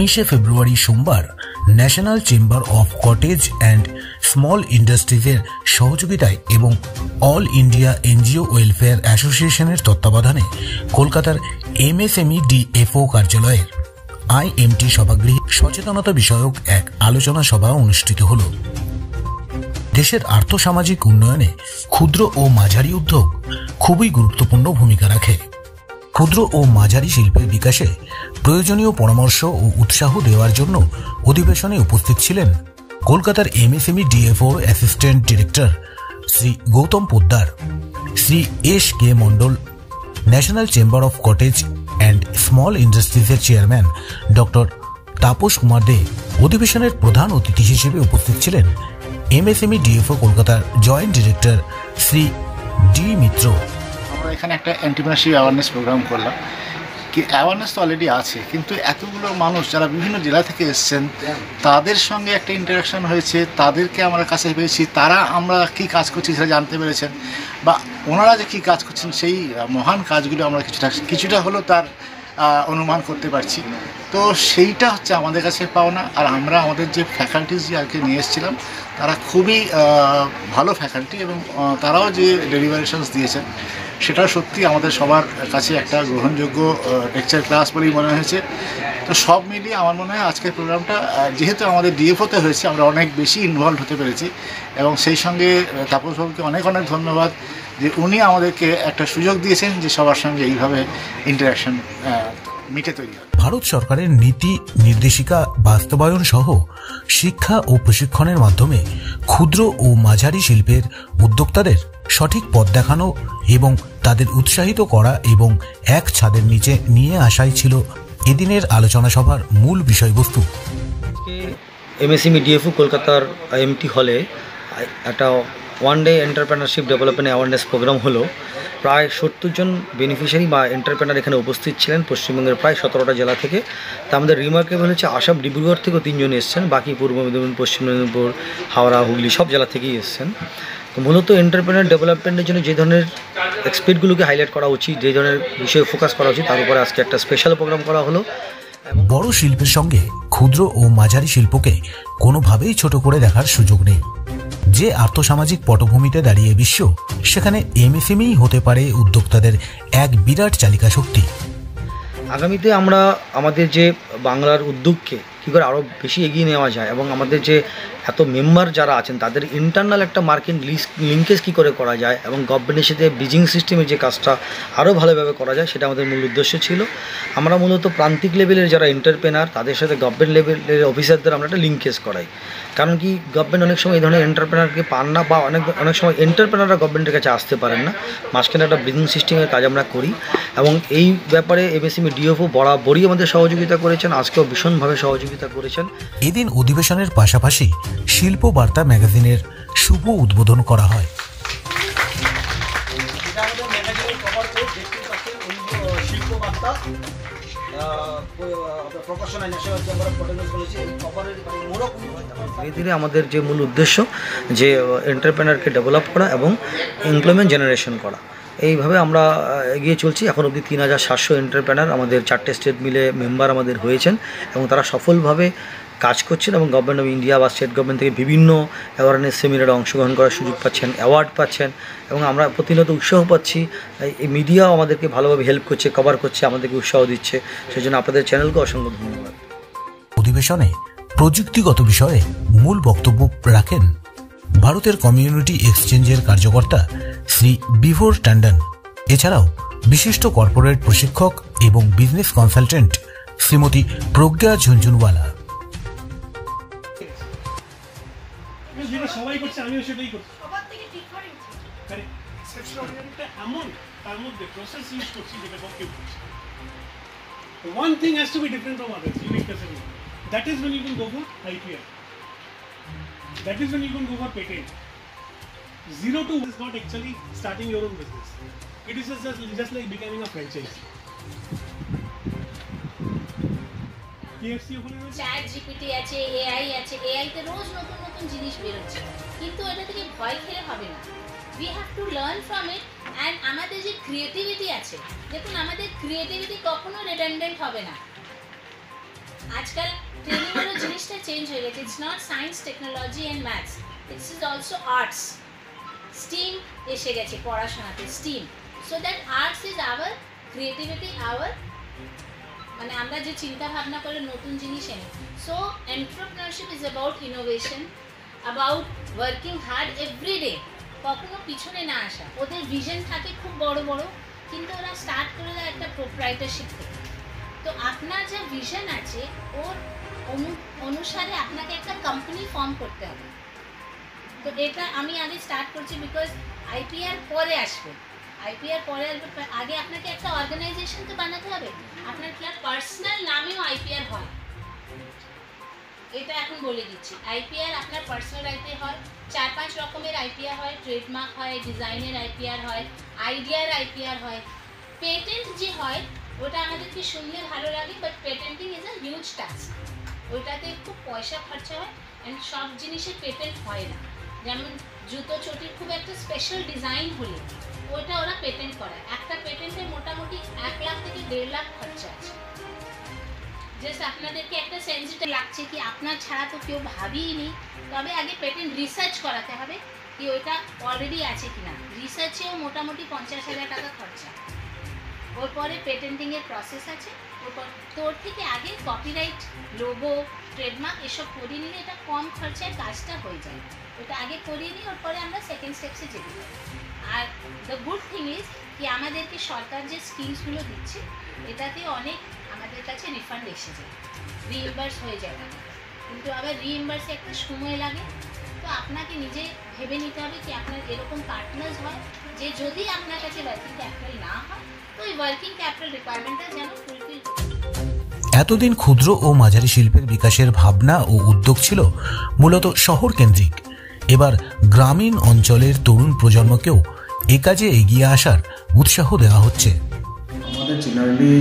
19শে ফেব্রুয়ারি সোমবার National Chamber of Cottage and Small ইন্ডাস্ট্রিজের সহযোগিতায় এবং অল ইন্ডিয়া এনজিও ওয়েলফেয়ার অ্যাসোসিয়েশনের তত্ত্বাবধানে কলকাতার এমএসএমই ডিএফও কার্যালয়ের আইএমটি সভাগৃহে সচেতনতা বিষয়ক এক আলোচনা সভা অনুষ্ঠিত হল। দেশের আর্থসামাজিক উন্নয়নে ক্ষুদ্র ও মাঝারি উদ্যোগ খুবই গুরুত্বপূর্ণ ভূমিকা রাখে। ক্ষুদ্র ও মাঝারি শিল্পের বিকাশে প্রয়োজনীয় পরামর্শ ও উৎসাহ দেওয়ার জন্য অধিবেশনে উপস্থিত ছিলেন কলকাতার এমএসএমই ডিএফওর assistant director Shri Gautam Poddar, Shri S K Mondal, National Chamber of Cottage and Small ইন্ডাস্ট্রিজের চেয়ারম্যান ডক্টর তাপস কুমার দে। অধিবেশনের প্রধান অতিথি হিসেবে উপস্থিত ছিলেন এমএসএমই ডিএফও কলকাতার joint director Shri D Mitra. আমরা এখানে একটা এন্টারপ্রেনারশিপ অ্যাওয়ারনেস প্রোগ্রাম করলাম। কি অ্যাওয়ারনেস তো অলরেডি আছে, কিন্তু এতগুলো মানুষ যারা বিভিন্ন জেলা থেকে এসছেন তাদের সঙ্গে একটা ইন্টারাকশন হয়েছে, তাদেরকে আমরা কাছে পেয়েছি, তারা আমরা কি কাজ করছি সেটা জানতে পেরেছেন, বা ওনারা যে কী কাজ করছেন সেই মহান কাজগুলো আমরা কিছুটা হলেও তার অনুমান করতে পারছি। তো সেইটা হচ্ছে আমাদের কাছে পাওনা। আর আমরা আমাদের যে ফ্যাকাল্টিস যে আর কি নিয়ে এসেছিলাম তারা খুবই ভালো ফ্যাকাল্টি, এবং তারাও যে ডেলিভারেশনস দিয়েছেন সেটা সত্যি আমাদের সবার কাছে একটা গ্রহণযোগ্য লেকচার ক্লাস বলেই মনে হয়েছে। তো সব মিলিয়ে আমার মনে হয় আজকের প্রোগ্রামটা যেহেতু আমাদের ডিএফওতে হয়েছে আমরা অনেক বেশি ইনভলভ হতে পেরেছি, এবং সেই সঙ্গে তাপসবাবুকে অনেক অনেক ধন্যবাদ যে উনি আমাদেরকে একটা সুযোগ দিয়েছেন যে সবার সঙ্গে এইভাবে ইন্টারাকশন মিটে তৈরি হয়। ভারত সরকারের নীতি নির্দেশিকা বাস্তবায়ন সহ শিক্ষা ও প্রশিক্ষণের মাধ্যমে ক্ষুদ্র ও মাঝারি শিল্পের উদ্যোক্তাদের সঠিক পথ দেখানো এবং তাদের উৎসাহিত করা এবং এক ছাদের নিচে নিয়ে আসাই ছিল এদিনের আলোচনা সভার মূল বিষয়বস্তু। এমএসএমই ডিএফও কলকাতার আইএমটি হলে একটা one day entrepreneurship development awareness programme হলো। প্রায় 70 জন বেনিফিশিয়ারি বা এন্টারপ্রেনার এখানে উপস্থিত ছিলেন পশ্চিমবঙ্গের প্রায় 17টা জেলা থেকে। তা আমাদের রিমার্কেবল হচ্ছে আসাম ডিব্রুগড় থেকেও 3 জন এসছেন, বাকি পূর্ব মেদিনীপুর, পশ্চিম মেদিনীপুর, হাওড়া, হুগলি সব জেলা থেকেই এসছেন। তো মূলত এন্টারপ্রেনার ডেভেলপমেন্টের জন্য যে ধরনের এক্সপার্টগুলোকে হাইলাইট করা উচিত, যে ধরনের বিষয়ে ফোকাস করা উচিত, তার উপরে আজকে একটা স্পেশাল প্রোগ্রাম করা হলো। বড় শিল্পের সঙ্গে ক্ষুদ্র ও মাঝারি শিল্পকে কোনোভাবেই ছোট করে দেখার সুযোগ নেই। যে আর্থসামাজিক পটভূমিতে দাঁড়িয়ে বিশ্ব, সেখানে এমএসএমই হতে পারে উদ্যোক্তাদের এক বিরাট চালিকা শক্তি। আগামীতে আমরা আমাদের যে বাংলার উদ্যোগকে কী করে আরও বেশি এগিয়ে নেওয়া যায় এবং আমাদের যে এত মেম্বার যারা আছেন তাদের ইন্টারনাল একটা মার্কেট লিঙ্কেজ কী করে করা যায় এবং গভর্নমেন্টের সাথে ব্রিজিং সিস্টেমের যে কাজটা আরও ভালোভাবে করা যায়, সেটা আমাদের মূল উদ্দেশ্য ছিল। আমরা মূলত প্রান্তিক লেভেলের যারা এন্টারপ্রেনার তাদের সাথে গভর্নমেন্ট লেভেলের অফিসারদের আমরা একটা লিঙ্কেজ করাই। কারণ কি গভর্নমেন্ট অনেক সময় এই ধরনের এন্টারপ্রেনারকে পান না, বা অনেক সময় এন্টারপ্রেনাররা গভর্নমেন্টের কাছে আসতে পারেন না। মাঝখানে একটা ব্রিজিং সিস্টেমের কাজ আমরা করি, এবং এই ব্যাপারে এমএসএমই ডিএফও বরাবরই আমাদের সহযোগিতা করেছেন, আজকেও ভীষণভাবে সহযোগিতা করেছেন। এদিন অধিবেশনের পাশাপাশি শিল্প বার্তা ম্যাগাজিনের শুভ উদ্বোধন করা হয়। ধীরে ধীরে আমাদের যে মূল উদ্দেশ্য যে এন্টারপ্রেনারকে ডেভেলপ করা এবং এমপ্লয়মেন্ট জেনারেশন করা, এইভাবে আমরা এগিয়ে চলছি। এখন অবধি 3700 এন্টারপ্রেনার আমাদের 4টে স্টেট মিলে মেম্বার আমাদের হয়েছেন, এবং তারা সফলভাবে কাজ করছেন এবং গভর্নমেন্ট অফ ইন্ডিয়া বা স্টেট গভর্নমেন্ট থেকে বিভিন্ন অ্যাওয়ারনেস সেমিনারে অংশগ্রহণ করার সুযোগ পাচ্ছেন, অ্যাওয়ার্ড পাচ্ছেন, এবং আমরা প্রতিনিয়ত উৎসাহ পাচ্ছি। এই মিডিয়াও আমাদেরকে ভালোভাবে হেল্প করছে, কভার করছে, আমাদেরকে উৎসাহ দিচ্ছে। সেই জন্য আপনাদের চ্যানেলকে অসংখ্য ধন্যবাদ। অধিবেশনে প্রযুক্তিগত বিষয়ে মূল বক্তব্য রাখেন ভারতের কমিউনিটি এক্সচেঞ্জের কার্যকর্তা শ্রী বিভোর ট্যান্ডন। এছাড়াও বিশিষ্ট কর্পোরেট প্রশিক্ষক এবং বিজনেস কনসালটেন্ট শ্রীমতী প্রজ্ঞা ঝুনঝুনওয়ালা। সবাই করছে, আমিও সেটাই করছি। সবার থেকে ডিফারেন্ট কারেক্ট এক্সেপশনালিটিটা এমন তার মধ্যে প্রসেস ইউজ করছি যেটা কেউ করছে। One thing has to B different from others, uniqueness in it. That is when you can go for IPR, that is when you can go for patent. 0 to is not actually starting your own business, it is just like becoming a franchise. Chat GPT আছে, AI আছে, AI তে রোজ নতুন নতুন জিনিস বের হচ্ছে, কিন্তু এটা থেকে ভয় খেলে হবে না। We have to learn from it. And আমাদের যে ক্রিয়েটিভিটি আছে, দেখুন আমাদের ক্রিয়েটিভিটি কখনো রিডান্ডেন্ট হবে না। আজকাল ট্রেনিংয়েরও জিনিসটা চেঞ্জ হয়ে গেছে। It's not science, technology and maths, it's is also arts. Steam এসে গেছে পড়াশোনাতে, steam. So that arts is our creativity, our মানে আমরা যে চিন্তা ভাবনা করে নতুন জিনিস এনে। So entrepreneurship is about innovation, about working hard every day, কখনো পিছনে না আসা। ওদের ভিশন থাকে খুব বড় বড়, কিন্তু ওরা স্টার্ট করে দেয় একটা প্রোপ্রাইটারশিপ থেকে। তো আপনার যে ভিশন আছে ওর অনুসারে আপনাকে একটা কোম্পানি ফর্ম করতে হবে। তো এটা আমি আগে স্টার্ট করছি, বিকজ আইপিআর পরে আসবে। আইপিআর পরে আসবে, আগে আপনাকে একটা অর্গানাইজেশন তো বানাতে হবে। আপনার কি পার্সোনাল নামেও আইপিআর হয়, এটা এখন বলে দিচ্ছি। আইপিআর আপনার পার্সোনাল আইপিআর হয়, 4-5 রকমের আইপিআর হয়। ট্রেডমার্ক হয়, ডিজাইনের আইপিআর হয়, আইডিয়ার আইপিআর হয়। পেটেন্ট যে হয় ওটা আমাদেরকে শুনলে ভালো লাগে, but patenting is a huge task. ওইটাতে খুব পয়সা খরচা হয়, অ্যান্ড সব জিনিসের পেটেন্ট হয় না। যেমন জুতো চটির খুব একটা স্পেশাল ডিজাইন হলে ওইটা ওরা পেটেন্ট করায়। একটা পেটেন্টে মোটামুটি 1 লাখ থেকে 1.5 লাখ খরচা আছে। জাস্ট আপনাদেরকে একটা সেন্সিটিভ লাগছে কি আপনার ছাড়া তো কেউ ভাবিনি, তবে আগে পেটেন্ট রিসার্চ করাতে হবে কি ওইটা অলরেডি আছে কিনা। রিসার্চেও মোটামুটি 50,000 টাকা খরচা। ওর পরে পেটেন্টিংয়ের প্রসেস আছে। ওরপর তোর থেকে আগে কপিরাইট, লোগো, ট্রেডমার্ক এসব করিয়ে নিলে এটা কম খরচায় কাজটা হয়ে যায়। ওটা আগে করিয়ে নিই, ওর পরে আমরা সেকেন্ড স্টেপসে যেতে পারি। Are the good thing is কি আমাদেরকে সরকার যে স্কিমসগুলো দিচ্ছে এটাতে অনেক আমাদের কাছে রিফান্ড এসে যায়, রিইম্বার্স হয়ে যায় টাকা। কিন্তু আবার রিইম্বার্সে একটা সময় লাগে। তো আপনাকে নিজে ভেবে নিতে হবে কি আপনার এরকম পার্টনার্স হয় যে যদি আপনার কাছে ওয়ার্কিং ক্যাপিটাল না হয় তো ওই ওয়ার্কিং ক্যাপিটাল রিকোয়ারমেন্টটা যেন ফুলফিল করতে। এতদিন ক্ষুদ্র ও মাঝারি শিল্পের বিকাশের ভাবনা ও উদ্যোগ ছিল মূলত শহর কেন্দ্রিক। এবার গ্রামীণ অঞ্চলের তরুণ প্রজন্মকেও এ কাজে এগিয়ে আসার উৎসাহ দেওয়া হচ্ছে। আমাদের generally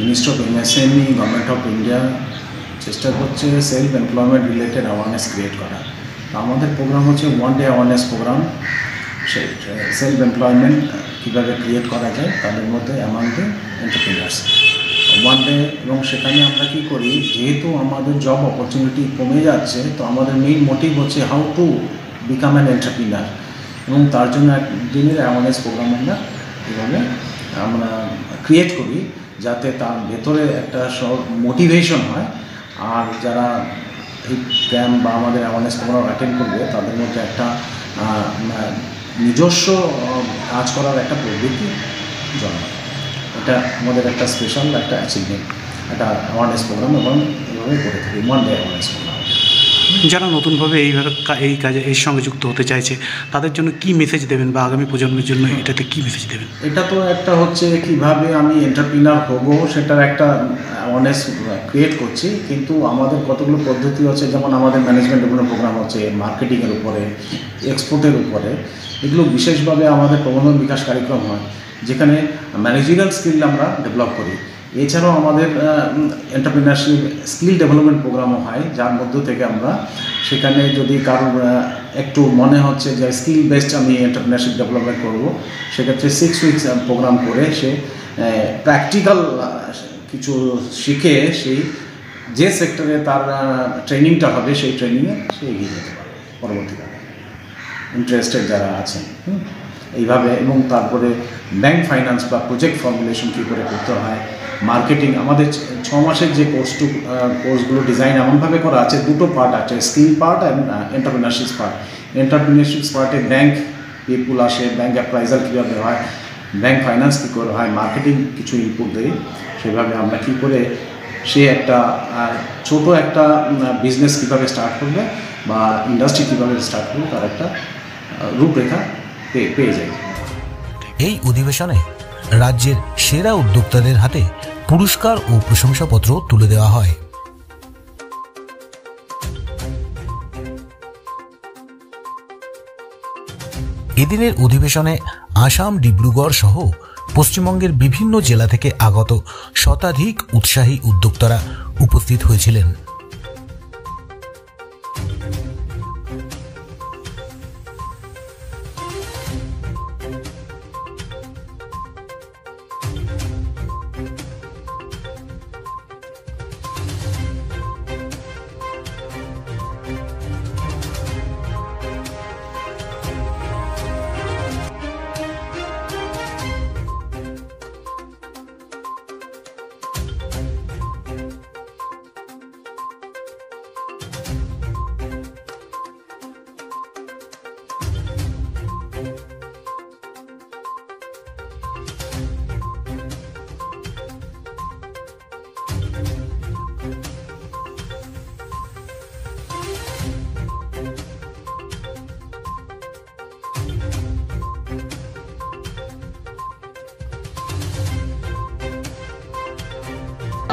ministry of MSME, government of India চেষ্টা করছে self employment related awareness create করা। আমাদের প্রোগ্রাম হচ্ছে 1 ডে অ্যাওয়ারনেস প্রোগ্রাম। সেই সেলফ এমপ্লয়মেন্ট কীভাবে ক্রিয়েট করা যায় তাদের মধ্যে অ্যামাং দ্য এন্টারপ্রেনার্স 1 ডে। এবং সেখানে আমরা কী করি, যেহেতু আমাদের জব অপরচুনিটি কমে যাচ্ছে, তো আমাদের মেইন মোটিভ হচ্ছে how to become an entrepreneur. এবং তার জন্য একদিনের অ্যাওয়ারনেস প্রোগ্রাম আমরা ক্রিয়েট করি, যাতে তার ভেতরে একটা মোটিভেশন হয়। আর যারা এই ক্যাম্প বা আমাদের অ্যাওয়ারনেস প্রোগ্রাম অ্যাটেন্ড করবে তাদের মধ্যে একটা নিজস্ব কাজ করার একটা প্রবৃত্তি জন্মায়। এটা আমাদের একটা স্পেশাল একটা অ্যাচিভমেন্ট, একটা অ্যাওয়ারনেস প্রোগ্রাম এবং এভাবে করে থাকি 1 ডে অ্যাওয়ারনেস প্রোগ্রাম। যারা নতুনভাবে এইভাবে এই কাজে এর সঙ্গে যুক্ত হতে চাইছে তাদের জন্য কি মেসেজ দেবেন বা আগামী প্রজন্মের জন্য এটাতে কি মেসেজ দেবেন? এটা তো একটা হচ্ছে কিভাবে আমি এন্টারপ্রেনার হব সেটার একটা অ্যাওয়ারনেস ক্রিয়েট করছি, কিন্তু আমাদের কতগুলো পদ্ধতি হচ্ছে, যেমন আমাদের ম্যানেজমেন্ট ডেভেলপমেন্ট প্রোগ্রাম হচ্ছে মার্কেটিংয়ের উপরে, এক্সপোর্টের উপরে। এগুলো বিশেষভাবে আমাদের প্রবন্ধন বিকাশ কার্যক্রম হয়, যেখানে ম্যানেজারিয়াল স্কিল আমরা ডেভেলপ করি। এছাড়াও আমাদের এন্টারপ্রেনারশিপ স্কিল ডেভেলপমেন্ট প্রোগ্রামও হয়, যার মধ্য থেকে আমরা সেখানে যদি কারোর একটু মনে হচ্ছে যে স্কিল বেসড আমি এন্টারপ্রেনারশিপ ডেভেলপমেন্ট করব, সেক্ষেত্রে 6 উইকস প্রোগ্রাম করে সে প্র্যাকটিক্যাল কিছু শিখে সেই যে সেক্টরে তার ট্রেনিংটা হবে সেই ট্রেনিংয়ে সে এগিয়ে যেতে পারে পরবর্তীকালে, ইন্টারেস্টেড যারা আছেন এইভাবে। এবং তারপরে ব্যাংক ফাইন্যান্স বা প্রজেক্ট ফর্মুলেশন কী করে করতে হয়, মার্কেটিং। আমাদের 6 মাসের যে কোর্সগুলো ডিজাইন এমনভাবে করা আছে, 2টো পার্ট আছে, skill part and entrepreneurship part. Entrepreneurship পার্টে ব্যাংক পিপুল আসে, ব্যাংক অ্যাপ্রাইজাল কীভাবে হয়, ব্যাংক ফাইন্যান্স কী করে হয়, মার্কেটিং কিছু ইনপুট দেয়। সেভাবে আমরা কী করে সে একটা ছোট একটা বিজনেস কীভাবে স্টার্ট করবে বা ইন্ডাস্ট্রি কীভাবে স্টার্ট করবে তার একটা রূপরেখা পেয়ে যায়। এই অধিবেশনে রাজ্যের সেরা উদ্যোক্তাদের হাতে পুরস্কার ও প্রশংসাপত্র তুলে দেওয়া হয়। এদিনের অধিবেশনে আসাম, ডিব্রুগড় সহ পশ্চিমবঙ্গের বিভিন্ন জেলা থেকে আগত শতাধিক উৎসাহী উদ্যোক্তারা উপস্থিত হয়েছিলেন।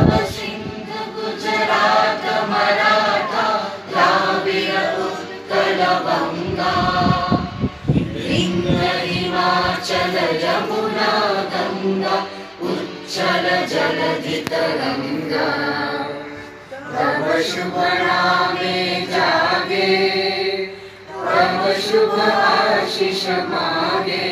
तव सिंधु गुजरात मराठा द्राविड उत्कल बंगा विंध्य हिमाचल यमुना गंगा उच्चल जलधि तरंगा तव शुभ नामे जागे तव शुभ आशीष मागे